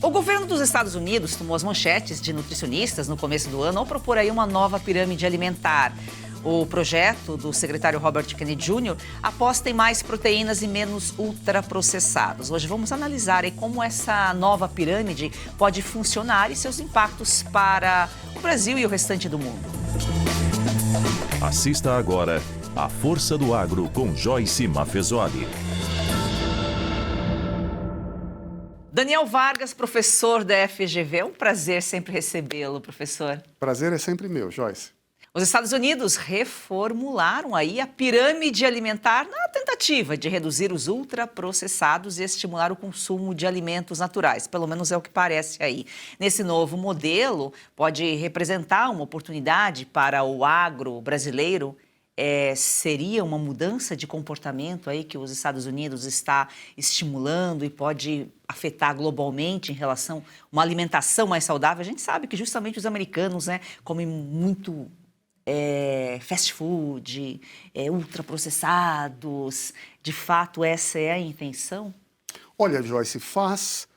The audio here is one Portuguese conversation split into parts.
O governo dos Estados Unidos tomou as manchetes de nutricionistas no começo do ano ao propor aí uma nova pirâmide alimentar. O projeto do secretário Robert Kennedy Jr. aposta em mais proteínas e menos ultraprocessados. Hoje vamos analisar aí como essa nova pirâmide pode funcionar e seus impactos para o Brasil e o restante do mundo. Assista agora A Força do Agro com Joyce Maffezoli. Daniel Vargas, professor da FGV, é um prazer sempre recebê-lo, professor. Prazer é sempre meu, Joyce. Os Estados Unidos reformularam aí a pirâmide alimentar na tentativa de reduzir os ultraprocessados e estimular o consumo de alimentos naturais. Pelo menos é o que parece aí. Nesse novo modelo, pode representar uma oportunidade para o agro brasileiro. Seria uma mudança de comportamento aí que os Estados Unidos está estimulando e pode afetar globalmente em relação a uma alimentação mais saudável? A gente sabe que justamente os americanos, comem muito fast food, ultraprocessados. De fato, essa é a intenção? Olha, Joyce, faz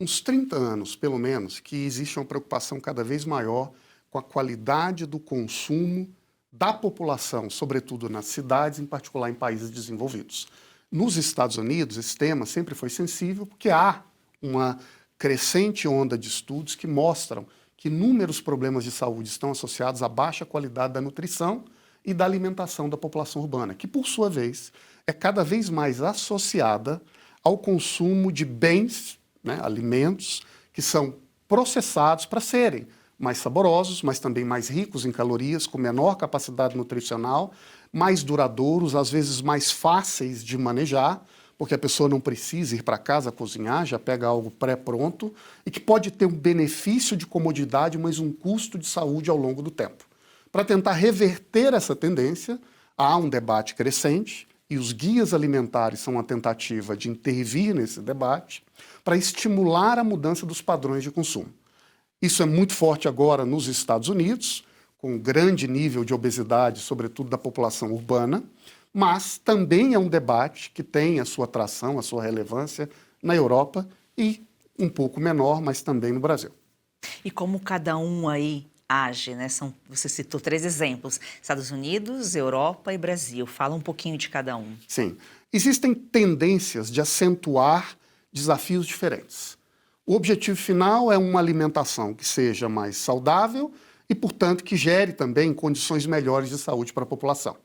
uns 30 anos, pelo menos, que existe uma preocupação cada vez maior com a qualidade do consumo da população, sobretudo nas cidades, em particular em países desenvolvidos. Nos Estados Unidos, esse tema sempre foi sensível, porque há uma crescente onda de estudos que mostram que inúmeros problemas de saúde estão associados à baixa qualidade da nutrição e da alimentação da população urbana, que, por sua vez, é cada vez mais associada ao consumo de bens, alimentos, que são processados para serem mais saborosos, mas também mais ricos em calorias, com menor capacidade nutricional, mais duradouros, às vezes mais fáceis de manejar, porque a pessoa não precisa ir para casa cozinhar, já pega algo pré-pronto, e que pode ter um benefício de comodidade, mas um custo de saúde ao longo do tempo. Para tentar reverter essa tendência, há um debate crescente, e os guias alimentares são uma tentativa de intervir nesse debate para estimular a mudança dos padrões de consumo. Isso é muito forte agora nos Estados Unidos, com um grande nível de obesidade, sobretudo da população urbana, mas também é um debate que tem a sua atração, a sua relevância na Europa e um pouco menor, mas também no Brasil. E como cada um aí age, você citou 3 exemplos, Estados Unidos, Europa e Brasil. Fala um pouquinho de cada um. Sim. Existem tendências de acentuar desafios diferentes. O objetivo final é uma alimentação que seja mais saudável e, portanto, que gere também condições melhores de saúde para a população.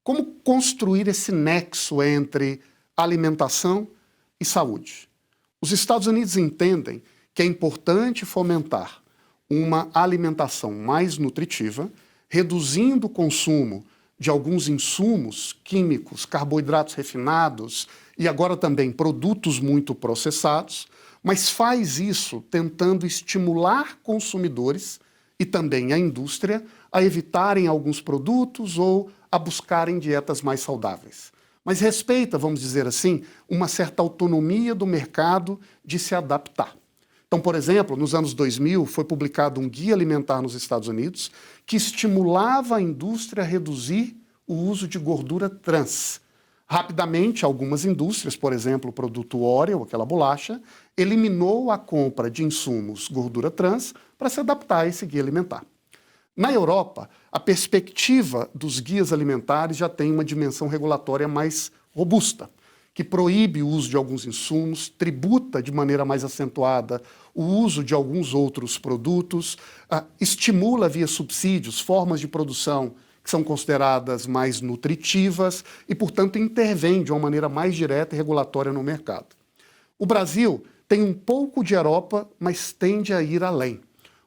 Como construir esse nexo entre alimentação e saúde? Os Estados Unidos entendem que é importante fomentar uma alimentação mais nutritiva, reduzindo o consumo de alguns insumos químicos, carboidratos refinados e agora também produtos muito processados, mas faz isso tentando estimular consumidores e também a indústria a evitarem alguns produtos ou a buscarem dietas mais saudáveis. Mas respeita, vamos dizer assim, uma certa autonomia do mercado de se adaptar. Então, por exemplo, nos anos 2000 foi publicado um guia alimentar nos Estados Unidos que estimulava a indústria a reduzir o uso de gordura trans. Rapidamente, algumas indústrias, por exemplo, o produto Oreo, aquela bolacha, eliminou a compra de insumos gordura trans para se adaptar a esse guia alimentar. Na Europa, a perspectiva dos guias alimentares já tem uma dimensão regulatória mais robusta, que proíbe o uso de alguns insumos, tributa de maneira mais acentuada o uso de alguns outros produtos, estimula via subsídios formas de produção que são consideradas mais nutritivas e, portanto, intervém de uma maneira mais direta e regulatória no mercado. O Brasil tem um pouco de Europa, mas tende a ir além,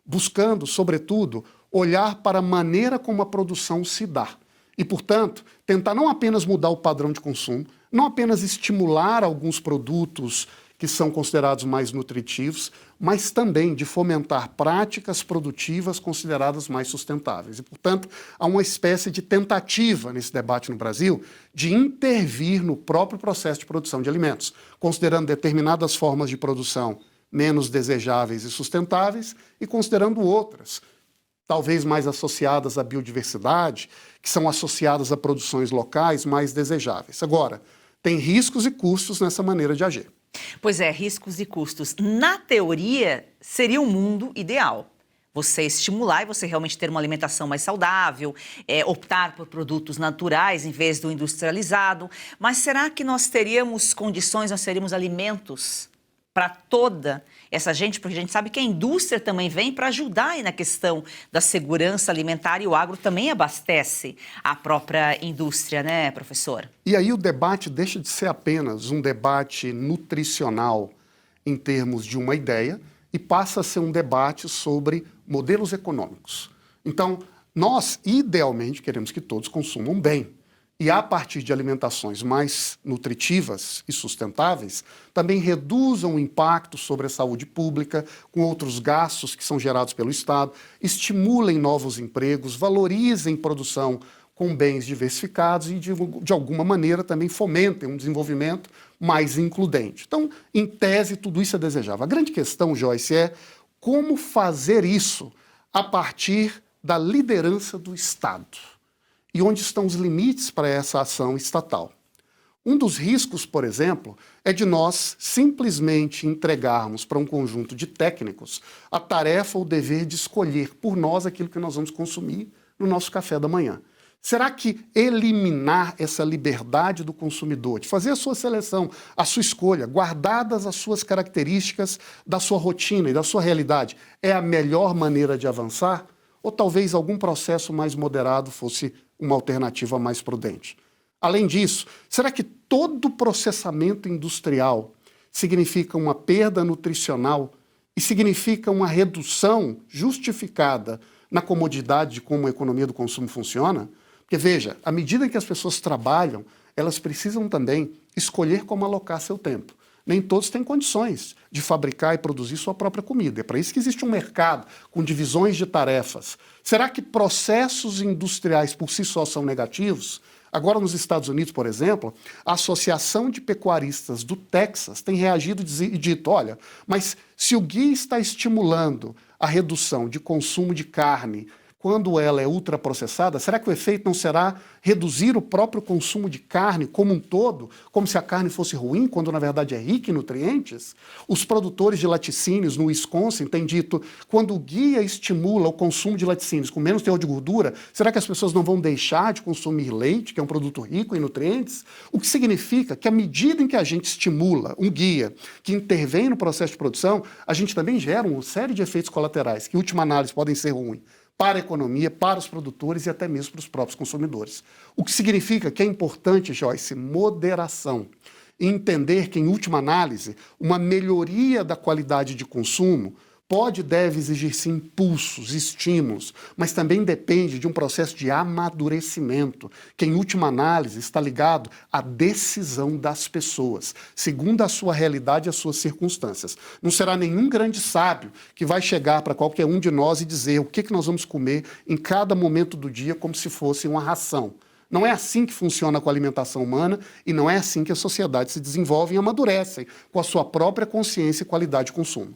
buscando, sobretudo, olhar para a maneira como a produção se dá e, portanto, tentar não apenas mudar o padrão de consumo, não apenas estimular alguns produtos que são considerados mais nutritivos, mas também de fomentar práticas produtivas consideradas mais sustentáveis. E, portanto, há uma espécie de tentativa nesse debate no Brasil de intervir no próprio processo de produção de alimentos, considerando determinadas formas de produção menos desejáveis e sustentáveis e considerando outras, talvez mais associadas à biodiversidade, que são associadas a produções locais mais desejáveis. Agora, tem riscos e custos nessa maneira de agir. Pois é, riscos e custos. Na teoria, seria um mundo ideal. Você estimular e você realmente ter uma alimentação mais saudável, optar por produtos naturais em vez do industrializado. Mas será que nós teríamos condições, nós teríamos alimentos para toda essa gente? Porque a gente sabe que a indústria também vem para ajudar aí na questão da segurança alimentar e o agro também abastece a própria indústria, né, professor? E aí o debate deixa de ser apenas um debate nutricional em termos de uma ideia e passa a ser um debate sobre modelos econômicos. Então, nós idealmente queremos que todos consumam bem. E a partir de alimentações mais nutritivas e sustentáveis, também reduzam o impacto sobre a saúde pública, com outros gastos que são gerados pelo Estado, estimulem novos empregos, valorizem produção com bens diversificados e, de alguma maneira, também fomentem um desenvolvimento mais includente. Então, em tese, tudo isso é desejável. A grande questão, Joyce, é como fazer isso a partir da liderança do Estado e onde estão os limites para essa ação estatal. Um dos riscos, por exemplo, é de nós simplesmente entregarmos para um conjunto de técnicos a tarefa ou o dever de escolher por nós aquilo que nós vamos consumir no nosso café da manhã. Será que eliminar essa liberdade do consumidor, de fazer a sua seleção, a sua escolha, guardadas as suas características da sua rotina e da sua realidade, é a melhor maneira de avançar? Ou talvez algum processo mais moderado fosse uma alternativa mais prudente? Além disso, será que todo processamento industrial significa uma perda nutricional e significa uma redução justificada na comodidade de como a economia do consumo funciona? Porque, veja, à medida que as pessoas trabalham, elas precisam também escolher como alocar seu tempo. Nem todos têm condições de fabricar e produzir sua própria comida. É para isso que existe um mercado com divisões de tarefas. Será que processos industriais por si só são negativos? Agora, nos Estados Unidos, por exemplo, a Associação de Pecuaristas do Texas tem reagido e dito, olha, mas se o guia está estimulando a redução de consumo de carne quando ela é ultraprocessada, será que o efeito não será reduzir o próprio consumo de carne como um todo, como se a carne fosse ruim, quando na verdade é rica em nutrientes? Os produtores de laticínios no Wisconsin têm dito, quando o guia estimula o consumo de laticínios com menos teor de gordura, será que as pessoas não vão deixar de consumir leite, que é um produto rico em nutrientes? O que significa que à medida em que a gente estimula um guia que intervém no processo de produção, a gente também gera uma série de efeitos colaterais, que em última análise podem ser ruins para a economia, para os produtores e até mesmo para os próprios consumidores. O que significa que é importante, Joyce, moderação. E entender que, em última análise, uma melhoria da qualidade de consumo pode e deve exigir, sim, impulsos, estímulos, mas também depende de um processo de amadurecimento, que, em última análise, está ligado à decisão das pessoas, segundo a sua realidade e as suas circunstâncias. Não será nenhum grande sábio que vai chegar para qualquer um de nós e dizer o que nós vamos comer em cada momento do dia como se fosse uma ração. Não é assim que funciona com a alimentação humana e não é assim que as sociedades se desenvolvem e amadurecem com a sua própria consciência e qualidade de consumo.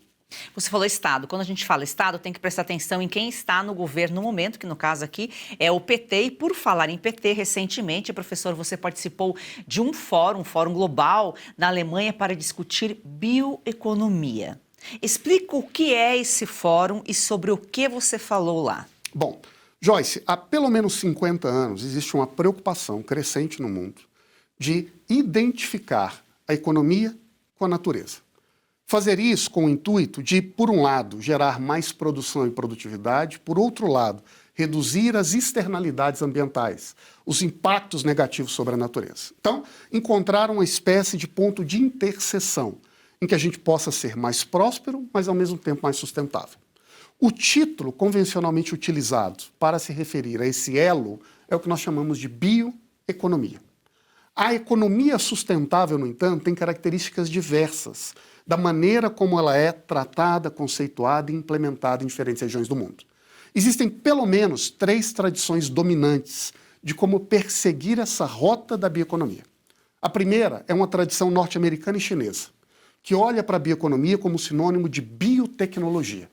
Você falou Estado. Quando a gente fala Estado, tem que prestar atenção em quem está no governo no momento, que no caso aqui é o PT. E por falar em PT, recentemente, professor, você participou de um fórum global na Alemanha para discutir bioeconomia. Explica o que é esse fórum e sobre o que você falou lá. Bom, Joyce, há pelo menos 50 anos existe uma preocupação crescente no mundo de identificar a economia com a natureza. Fazer isso com o intuito de, por um lado, gerar mais produção e produtividade, por outro lado, reduzir as externalidades ambientais, os impactos negativos sobre a natureza. Então, encontrar uma espécie de ponto de interseção em que a gente possa ser mais próspero, mas ao mesmo tempo mais sustentável. O título convencionalmente utilizado para se referir a esse elo é o que nós chamamos de bioeconomia. A economia sustentável, no entanto, tem características diversas da maneira como ela é tratada, conceituada e implementada em diferentes regiões do mundo. Existem pelo menos 3 tradições dominantes de como perseguir essa rota da bioeconomia. A primeira é uma tradição norte-americana e chinesa, que olha para a bioeconomia como sinônimo de biotecnologia.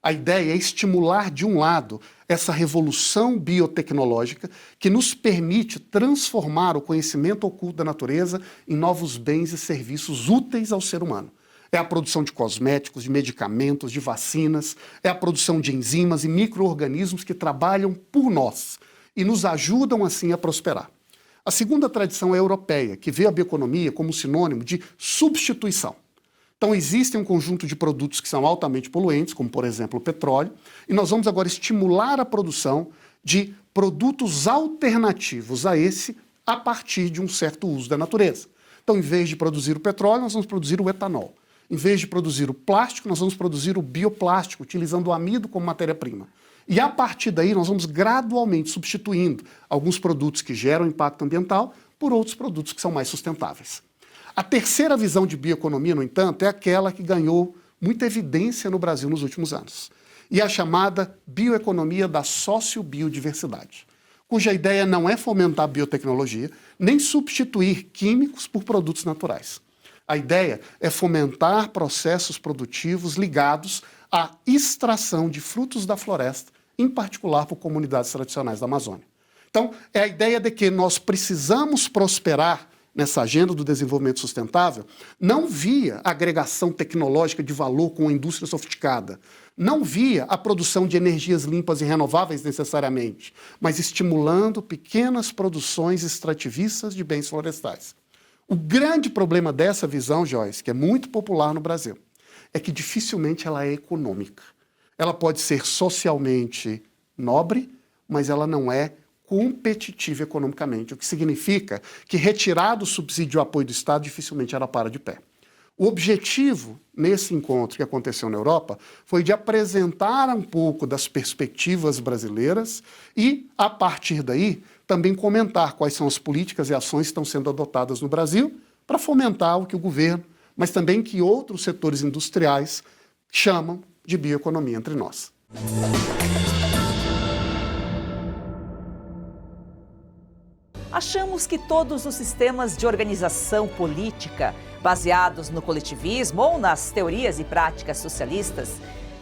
A ideia é estimular, de um lado, essa revolução biotecnológica que nos permite transformar o conhecimento oculto da natureza em novos bens e serviços úteis ao ser humano. É a produção de cosméticos, de medicamentos, de vacinas, é a produção de enzimas e micro-organismos que trabalham por nós e nos ajudam, assim, a prosperar. A segunda tradição é a europeia, que vê a bioeconomia como sinônimo de substituição. Então, existe um conjunto de produtos que são altamente poluentes, como, por exemplo, o petróleo, e nós vamos agora estimular a produção de produtos alternativos a esse a partir de um certo uso da natureza. Então, em vez de produzir o petróleo, nós vamos produzir o etanol. Em vez de produzir o plástico, nós vamos produzir o bioplástico, utilizando o amido como matéria-prima. E, a partir daí, nós vamos gradualmente substituindo alguns produtos que geram impacto ambiental por outros produtos que são mais sustentáveis. A terceira visão de bioeconomia, no entanto, é aquela que ganhou muita evidência no Brasil nos últimos anos. E é a chamada bioeconomia da sociobiodiversidade, cuja ideia não é fomentar a biotecnologia, nem substituir químicos por produtos naturais. A ideia é fomentar processos produtivos ligados à extração de frutos da floresta, em particular por comunidades tradicionais da Amazônia. Então, é a ideia de que nós precisamos prosperar nessa agenda do desenvolvimento sustentável, não via agregação tecnológica de valor com a indústria sofisticada, não via a produção de energias limpas e renováveis necessariamente, mas estimulando pequenas produções extrativistas de bens florestais. O grande problema dessa visão, Joyce, que é muito popular no Brasil, é que dificilmente ela é econômica. Ela pode ser socialmente nobre, mas ela não é competitiva economicamente, o que significa que retirado o subsídio e o apoio do Estado, dificilmente ela para de pé. O objetivo, nesse encontro que aconteceu na Europa, foi de apresentar um pouco das perspectivas brasileiras e, a partir daí, também comentar quais são as políticas e ações que estão sendo adotadas no Brasil para fomentar o que o governo, mas também que outros setores industriais chamam de bioeconomia entre nós. Achamos que todos os sistemas de organização política, baseados no coletivismo ou nas teorias e práticas socialistas,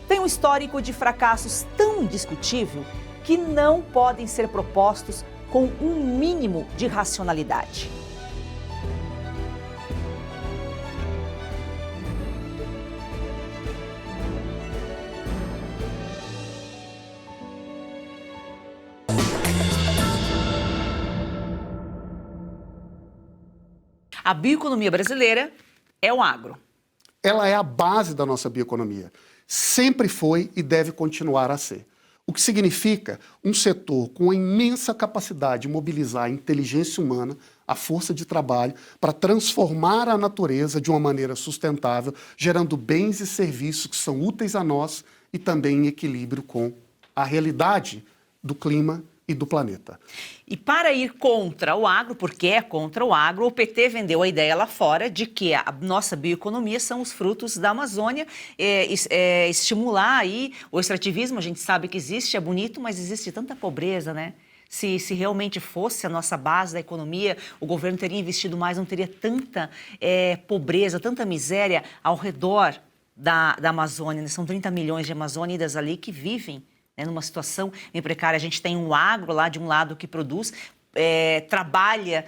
têm um histórico de fracassos tão indiscutível que não podem ser propostos com um mínimo de racionalidade. A bioeconomia brasileira é o agro. Ela é a base da nossa bioeconomia. Sempre foi e deve continuar a ser. O que significa um setor com a imensa capacidade de mobilizar a inteligência humana, a força de trabalho, para transformar a natureza de uma maneira sustentável, gerando bens e serviços que são úteis a nós e também em equilíbrio com a realidade do clima e do planeta. E para ir contra o agro, porque é contra o agro, o PT vendeu a ideia lá fora de que a nossa bioeconomia são os frutos da Amazônia, estimular aí o extrativismo, a gente sabe que existe, é bonito, mas existe tanta pobreza, né? Se realmente fosse a nossa base da economia, o governo teria investido mais, não teria tanta pobreza, tanta miséria ao redor da Amazônia, né? São 30 milhões de amazônidas ali que vivem numa situação bem precária. A gente tem um agro lá de um lado que produz, trabalha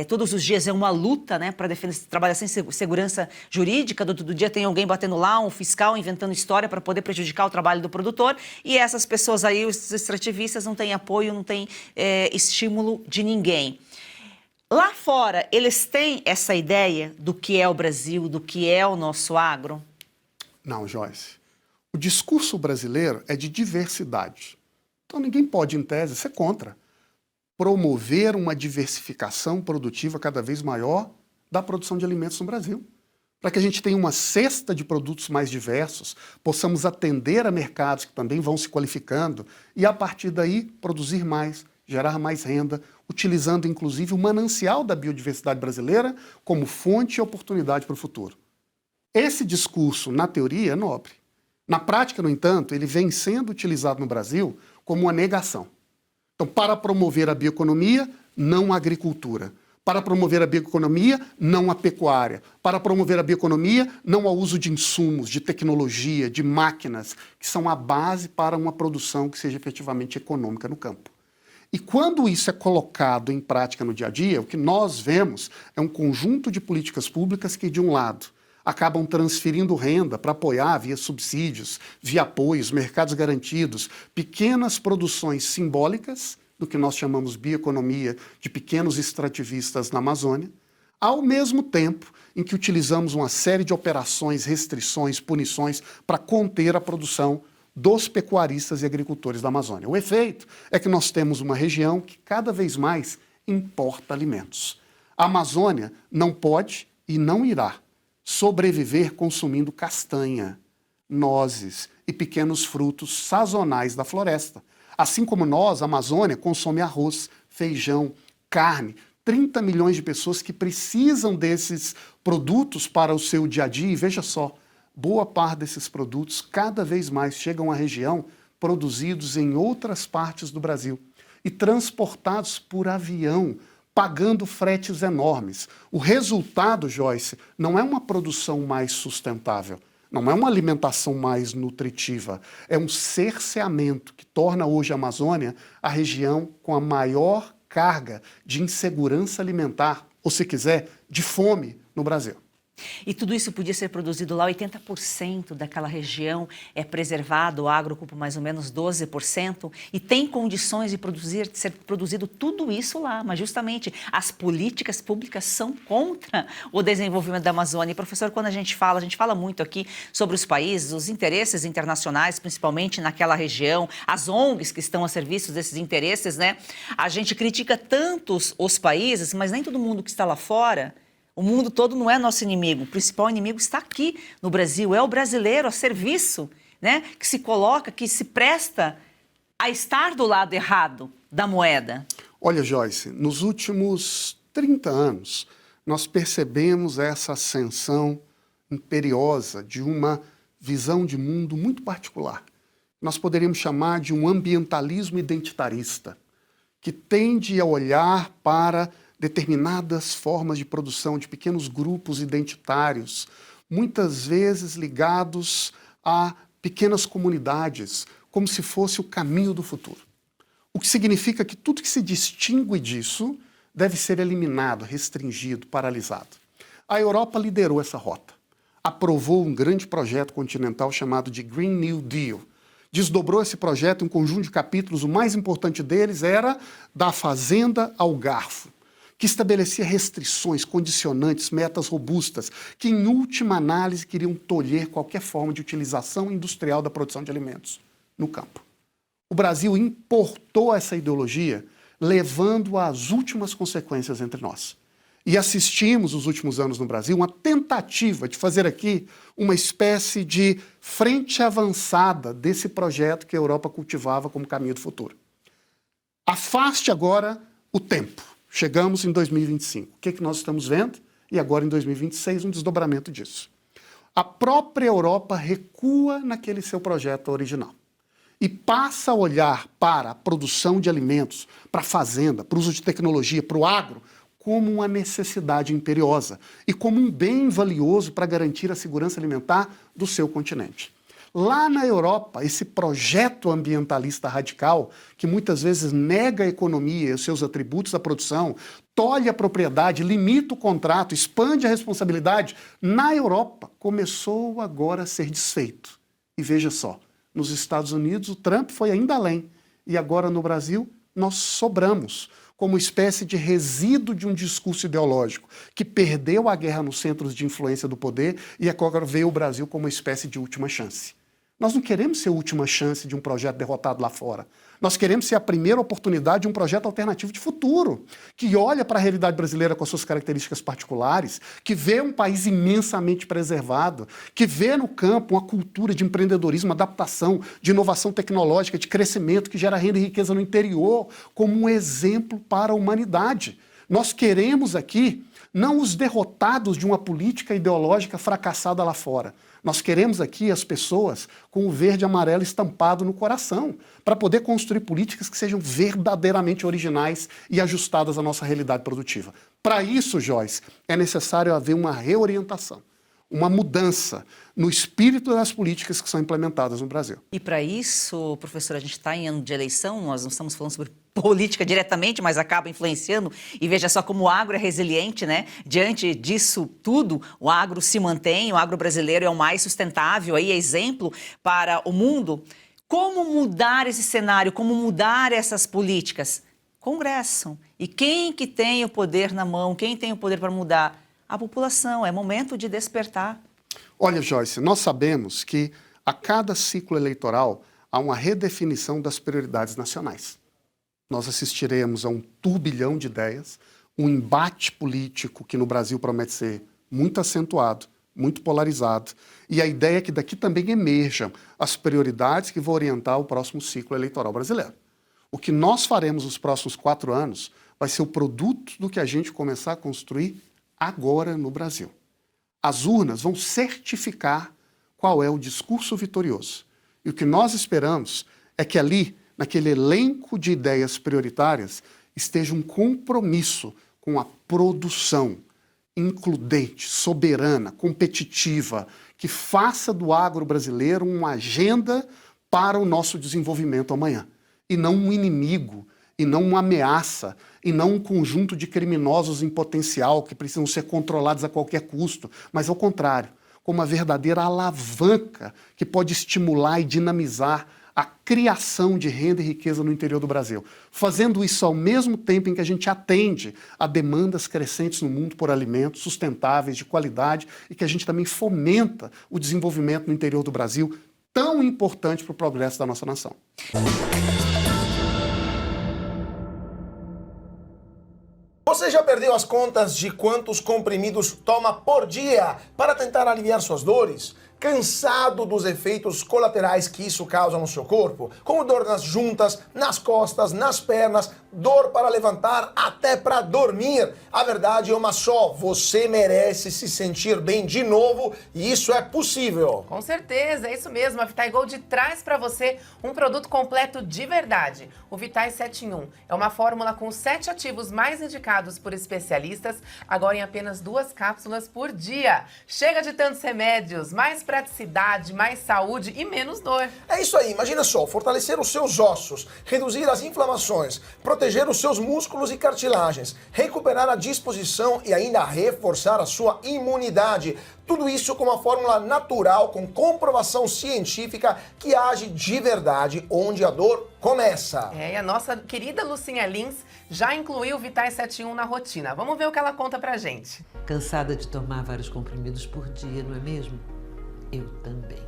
todos os dias, é uma luta, né, para defender, trabalha sem segurança jurídica, do dia tem alguém batendo lá, um fiscal inventando história para poder prejudicar o trabalho do produtor, e essas pessoas aí, os extrativistas, não têm apoio, não têm estímulo de ninguém. Lá fora, eles têm essa ideia do que é o Brasil, do que é o nosso agro? Não, Joyce. O discurso brasileiro é de diversidade. Então ninguém pode, em tese, ser contra promover uma diversificação produtiva cada vez maior da produção de alimentos no Brasil. Para que a gente tenha uma cesta de produtos mais diversos, possamos atender a mercados que também vão se qualificando e, a partir daí, produzir mais, gerar mais renda, utilizando, inclusive, o manancial da biodiversidade brasileira como fonte e oportunidade para o futuro. Esse discurso, na teoria, é nobre. Na prática, no entanto, ele vem sendo utilizado no Brasil como uma negação. Então, para promover a bioeconomia, não a agricultura. Para promover a bioeconomia, não a pecuária. Para promover a bioeconomia, não ao uso de insumos, de tecnologia, de máquinas, que são a base para uma produção que seja efetivamente econômica no campo. E quando isso é colocado em prática no dia a dia, o que nós vemos é um conjunto de políticas públicas que, de um lado, acabam transferindo renda para apoiar via subsídios, via apoios, mercados garantidos, pequenas produções simbólicas, do que nós chamamos bioeconomia, de pequenos extrativistas na Amazônia, ao mesmo tempo em que utilizamos uma série de operações, restrições, punições para conter a produção dos pecuaristas e agricultores da Amazônia. O efeito é que nós temos uma região que cada vez mais importa alimentos. A Amazônia não pode e não irá sobreviver consumindo castanha, nozes e pequenos frutos sazonais da floresta. Assim como nós, a Amazônia consome arroz, feijão, carne, 30 milhões de pessoas que precisam desses produtos para o seu dia a dia. E veja só, boa parte desses produtos cada vez mais chegam à região produzidos em outras partes do Brasil e transportados por avião, pagando fretes enormes. O resultado, Joyce, não é uma produção mais sustentável, não é uma alimentação mais nutritiva, é um cerceamento que torna hoje a Amazônia a região com a maior carga de insegurança alimentar, ou se quiser, de fome no Brasil. E tudo isso podia ser produzido lá, 80% daquela região é preservado, o agro ocupa mais ou menos 12%, e tem condições de ser produzido tudo isso lá, mas justamente as políticas públicas são contra o desenvolvimento da Amazônia. E, professor, quando a gente fala muito aqui sobre os países, os interesses internacionais, principalmente naquela região, as ONGs que estão a serviço desses interesses, né? A gente critica tantos os países, mas nem todo mundo que está lá fora. O mundo todo não é nosso inimigo, o principal inimigo está aqui no Brasil, é o brasileiro a serviço, né? Que se coloca, que se presta a estar do lado errado da moeda. Olha, Joyce, nos últimos 30 anos, nós percebemos essa ascensão imperiosa de uma visão de mundo muito particular. Nós poderíamos chamar de um ambientalismo identitarista, que tende a olhar para determinadas formas de produção de pequenos grupos identitários, muitas vezes ligados a pequenas comunidades, como se fosse o caminho do futuro. O que significa que tudo que se distingue disso deve ser eliminado, restringido, paralisado. A Europa liderou essa rota. Aprovou um grande projeto continental chamado de Green New Deal. Desdobrou esse projeto em um conjunto de capítulos, o mais importante deles era da fazenda ao garfo, que estabelecia restrições, condicionantes, metas robustas, que em última análise queriam tolher qualquer forma de utilização industrial da produção de alimentos no campo. O Brasil importou essa ideologia, levando às últimas consequências entre nós. E assistimos, nos últimos anos no Brasil, uma tentativa de fazer aqui uma espécie de frente avançada desse projeto que a Europa cultivava como caminho do futuro. Afaste agora o tempo. Chegamos em 2025. O que é que nós estamos vendo? E agora em 2026, um desdobramento disso. A própria Europa recua naquele seu projeto original e passa a olhar para a produção de alimentos, para a fazenda, para o uso de tecnologia, para o agro, como uma necessidade imperiosa e como um bem valioso para garantir a segurança alimentar do seu continente. Lá na Europa, esse projeto ambientalista radical, que muitas vezes nega a economia e os seus atributos da produção, tolhe a propriedade, limita o contrato, expande a responsabilidade, na Europa começou agora a ser desfeito. E veja só, nos Estados Unidos o Trump foi ainda além, e agora no Brasil nós sobramos como espécie de resíduo de um discurso ideológico que perdeu a guerra nos centros de influência do poder e agora veio o Brasil como uma espécie de última chance. Nós não queremos ser a última chance de um projeto derrotado lá fora. Nós queremos ser a primeira oportunidade de um projeto alternativo de futuro, que olha para a realidade brasileira com as suas características particulares, que vê um país imensamente preservado, que vê no campo uma cultura de empreendedorismo, adaptação, de inovação tecnológica, de crescimento, que gera renda e riqueza no interior, como um exemplo para a humanidade. Nós queremos aqui não os derrotados de uma política ideológica fracassada lá fora. Nós queremos aqui as pessoas com o verde e amarelo estampado no coração, para poder construir políticas que sejam verdadeiramente originais e ajustadas à nossa realidade produtiva. Para isso, Joyce, é necessário haver uma reorientação, uma mudança no espírito das políticas que são implementadas no Brasil. E para isso, professor, a gente está em ano de eleição, nós não estamos falando sobre política diretamente, mas acaba influenciando. E veja só como o agro é resiliente, né? Diante disso tudo, o agro se mantém, o agro brasileiro é o mais sustentável, aí é exemplo para o mundo. Como mudar esse cenário, como mudar essas políticas? Congresso. E quem que tem o poder na mão, quem tem o poder para mudar? A população. É momento de despertar. Olha, Joyce, nós sabemos que a cada ciclo eleitoral há uma redefinição das prioridades nacionais. Nós assistiremos a um turbilhão de ideias, um embate político que no Brasil promete ser muito acentuado, muito polarizado, e a ideia é que daqui também emerjam as prioridades que vão orientar o próximo ciclo eleitoral brasileiro. O que nós faremos nos próximos 4 anos vai ser o produto do que a gente começar a construir agora no Brasil. As urnas vão certificar qual é o discurso vitorioso. E o que nós esperamos é que ali, naquele elenco de ideias prioritárias, esteja um compromisso com a produção includente, soberana, competitiva, que faça do agro brasileiro uma agenda para o nosso desenvolvimento amanhã. E não um inimigo, e não uma ameaça, e não um conjunto de criminosos em potencial que precisam ser controlados a qualquer custo, mas ao contrário, como uma verdadeira alavanca que pode estimular e dinamizar a criação de renda e riqueza no interior do Brasil. Fazendo isso ao mesmo tempo em que a gente atende a demandas crescentes no mundo por alimentos sustentáveis, de qualidade, e que a gente também fomenta o desenvolvimento no interior do Brasil, tão importante para o progresso da nossa nação. Você já perdeu as contas de quantos comprimidos toma por dia para tentar aliviar suas dores? Cansado dos efeitos colaterais que isso causa no seu corpo? Como dor nas juntas, nas costas, nas pernas, dor para levantar, até para dormir. A verdade é uma só, você merece se sentir bem de novo e isso é possível. Com certeza, é isso mesmo. A Vitai Gold traz para você um produto completo de verdade. O Vitai 7 em 1 é uma fórmula com 7 ativos mais indicados por especialistas, agora em apenas 2 cápsulas por dia. Chega de tantos remédios, mais praticidade, mais saúde e menos dor. É isso aí, imagina só, fortalecer os seus ossos, reduzir as inflamações, proteger os seus músculos e cartilagens, recuperar a disposição e ainda reforçar a sua imunidade. Tudo isso com uma fórmula natural, com comprovação científica que age de verdade onde a dor começa. E a nossa querida Lucinha Lins já incluiu o Vitai 7 em 1 na rotina. Vamos ver o que ela conta pra gente. Cansada de tomar vários comprimidos por dia, não é mesmo? Eu também.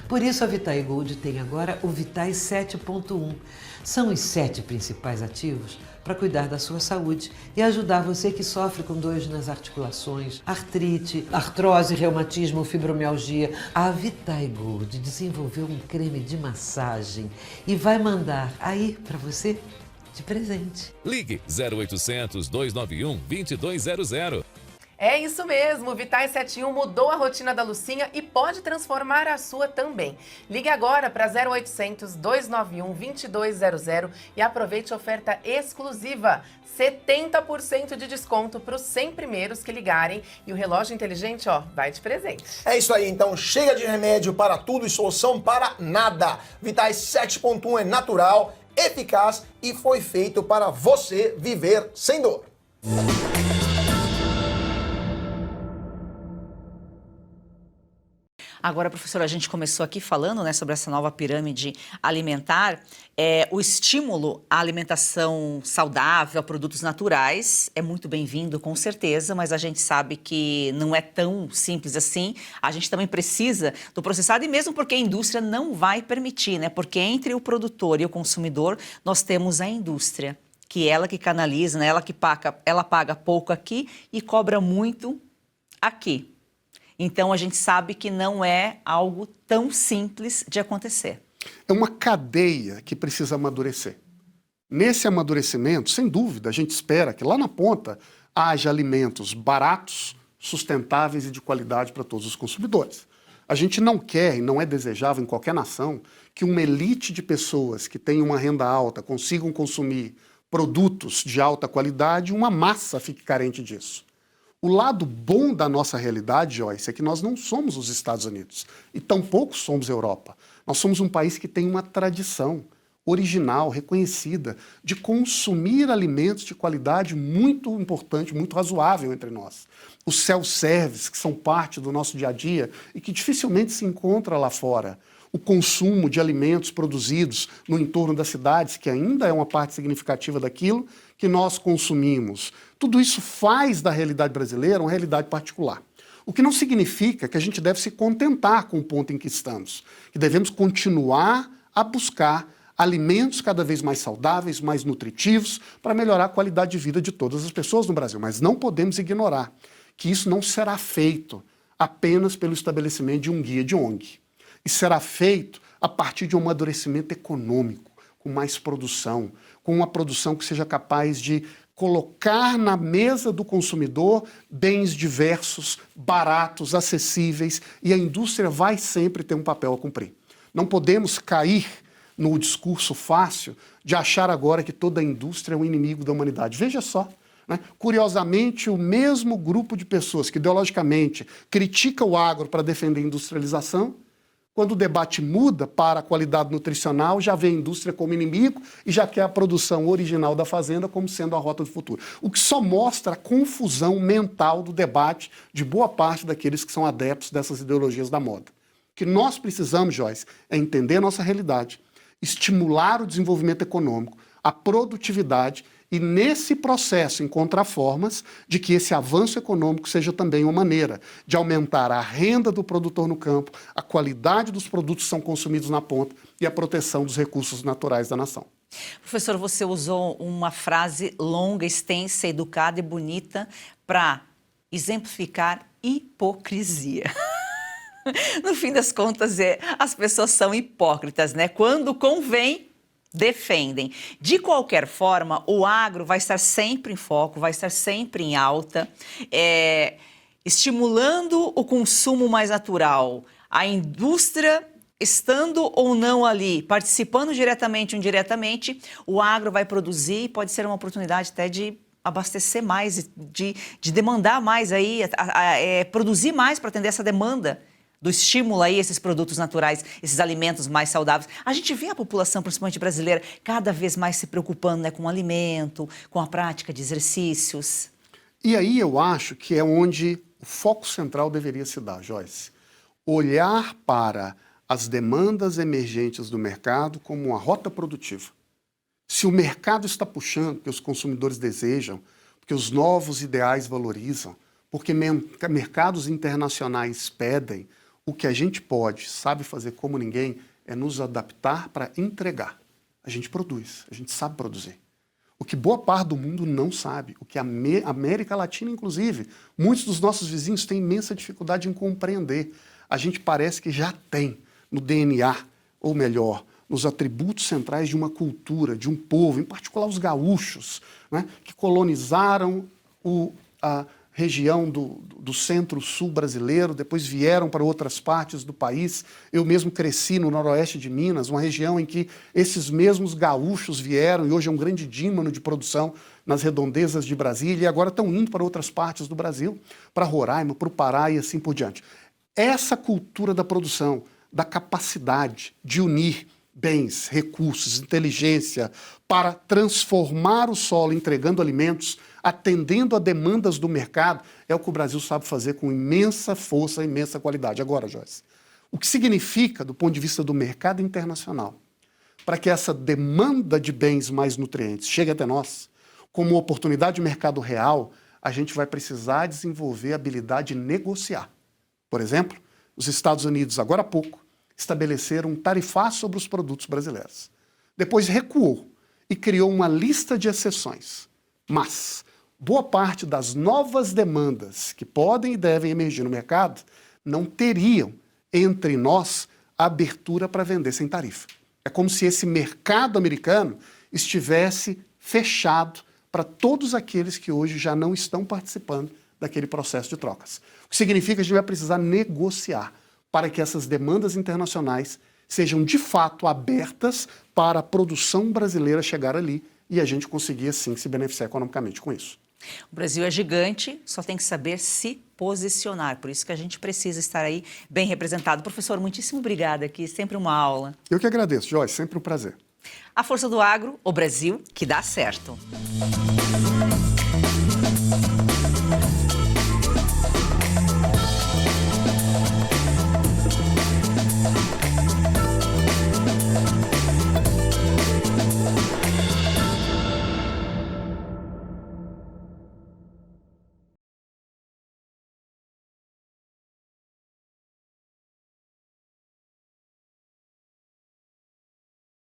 Por isso a Vitai Gold tem agora o Vitai 7.1. São os 7 principais ativos para cuidar da sua saúde e ajudar você que sofre com dores nas articulações, artrite, artrose, reumatismo, fibromialgia. A Vitai Gold desenvolveu um creme de massagem e vai mandar aí para você de presente. Ligue 0800 291 2200. É isso mesmo, o Vitai 7 em 1 mudou a rotina da Lucinha e pode transformar a sua também. Ligue agora para 0800 291 2200 e aproveite a oferta exclusiva. 70% de desconto para os 100 primeiros que ligarem e o relógio inteligente, ó, vai de presente. É isso aí, então chega de remédio para tudo e solução para nada. Vitai 7.1 é natural, eficaz e foi feito para você viver sem dor. Agora, professora, a gente começou aqui falando, né, sobre essa nova pirâmide alimentar. O estímulo à alimentação saudável, a produtos naturais, é muito bem-vindo, com certeza, mas a gente sabe que não é tão simples assim. A gente também precisa do processado, e mesmo porque a indústria não vai permitir, né? Porque entre o produtor e o consumidor, nós temos a indústria, que é ela que canaliza, né? Ela paga pouco aqui e cobra muito aqui. Então, a gente sabe que não é algo tão simples de acontecer. É uma cadeia que precisa amadurecer. Nesse amadurecimento, sem dúvida, a gente espera que lá na ponta haja alimentos baratos, sustentáveis e de qualidade para todos os consumidores. A gente não quer e não é desejável em qualquer nação que uma elite de pessoas que tem uma renda alta consigam consumir produtos de alta qualidade e uma massa fique carente disso. O lado bom da nossa realidade, Joyce, é que nós não somos os Estados Unidos e tampouco somos a Europa. Nós somos um país que tem uma tradição original, reconhecida, de consumir alimentos de qualidade muito importante, muito razoável entre nós. Os self-service, que são parte do nosso dia a dia e que dificilmente se encontra lá fora. O consumo de alimentos produzidos no entorno das cidades, que ainda é uma parte significativa daquilo que nós consumimos. Tudo isso faz da realidade brasileira uma realidade particular. O que não significa que a gente deve se contentar com o ponto em que estamos, que devemos continuar a buscar alimentos cada vez mais saudáveis, mais nutritivos, para melhorar a qualidade de vida de todas as pessoas no Brasil. Mas não podemos ignorar que isso não será feito apenas pelo estabelecimento de um guia de ONG. Isso será feito a partir de um amadurecimento econômico, com mais produção, com uma produção que seja capaz de colocar na mesa do consumidor bens diversos, baratos, acessíveis, e a indústria vai sempre ter um papel a cumprir. Não podemos cair no discurso fácil de achar agora que toda a indústria é um inimigo da humanidade. Veja só, né? Curiosamente, o mesmo grupo de pessoas que ideologicamente critica o agro para defender a industrialização, quando o debate muda para a qualidade nutricional, já vê a indústria como inimigo e já quer a produção original da fazenda como sendo a rota do futuro. O que só mostra a confusão mental do debate de boa parte daqueles que são adeptos dessas ideologias da moda. O que nós precisamos, Joyce, é entender a nossa realidade, estimular o desenvolvimento econômico, a produtividade e, nesse processo, encontrar formas de que esse avanço econômico seja também uma maneira de aumentar a renda do produtor no campo, a qualidade dos produtos que são consumidos na ponta e a proteção dos recursos naturais da nação. Professor, você usou uma frase longa, extensa, educada e bonita para exemplificar hipocrisia. No fim das contas, as pessoas são hipócritas, né? Quando convém, defendem. De qualquer forma, o agro vai estar sempre em foco, vai estar sempre em alta, estimulando o consumo mais natural, a indústria estando ou não ali, participando diretamente ou indiretamente, o agro vai produzir, pode ser uma oportunidade até de abastecer mais, de demandar mais aí, produzir mais para atender essa demanda do estímulo aí, esses produtos naturais, esses alimentos mais saudáveis. A gente vê a população, principalmente brasileira, cada vez mais se preocupando, né, com o alimento, com a prática de exercícios. E aí eu acho que é onde o foco central deveria se dar, Joyce. Olhar para as demandas emergentes do mercado como uma rota produtiva. Se o mercado está puxando, porque os consumidores desejam, porque os novos ideais valorizam, porque mercados internacionais pedem, o que a gente pode, sabe fazer como ninguém, é nos adaptar para entregar. A gente produz, a gente sabe produzir. O que boa parte do mundo não sabe, o que a América Latina, inclusive, muitos dos nossos vizinhos têm imensa dificuldade em compreender. A gente parece que já tem no DNA, ou melhor, nos atributos centrais de uma cultura, de um povo, em particular os gaúchos, né, que colonizaram a região do centro-sul brasileiro, depois vieram para outras partes do país. Eu mesmo cresci no noroeste de Minas, uma região em que esses mesmos gaúchos vieram e hoje é um grande dímano de produção nas redondezas de Brasília e agora estão indo para outras partes do Brasil, para Roraima, para o Pará e assim por diante. Essa cultura da produção, da capacidade de unir bens, recursos, inteligência para transformar o solo, entregando alimentos, atendendo a demandas do mercado, é o que o Brasil sabe fazer com imensa força, imensa qualidade. Agora, Joyce, o que significa, do ponto de vista do mercado internacional, para que essa demanda de bens mais nutrientes chegue até nós, como oportunidade de mercado real, a gente vai precisar desenvolver a habilidade de negociar. Por exemplo, os Estados Unidos, agora há pouco, estabeleceram um tarifário sobre os produtos brasileiros. Depois recuou e criou uma lista de exceções. Mas boa parte das novas demandas que podem e devem emergir no mercado não teriam entre nós a abertura para vender sem tarifa. É como se esse mercado americano estivesse fechado para todos aqueles que hoje já não estão participando daquele processo de trocas. O que significa que a gente vai precisar negociar para que essas demandas internacionais sejam de fato abertas para a produção brasileira chegar ali e a gente conseguir, assim, se beneficiar economicamente com isso. O Brasil é gigante, só tem que saber se posicionar. Por isso que a gente precisa estar aí bem representado. Professor, muitíssimo obrigada aqui, sempre uma aula. Eu que agradeço, Joyce, sempre um prazer. A força do agro, o Brasil, que dá certo.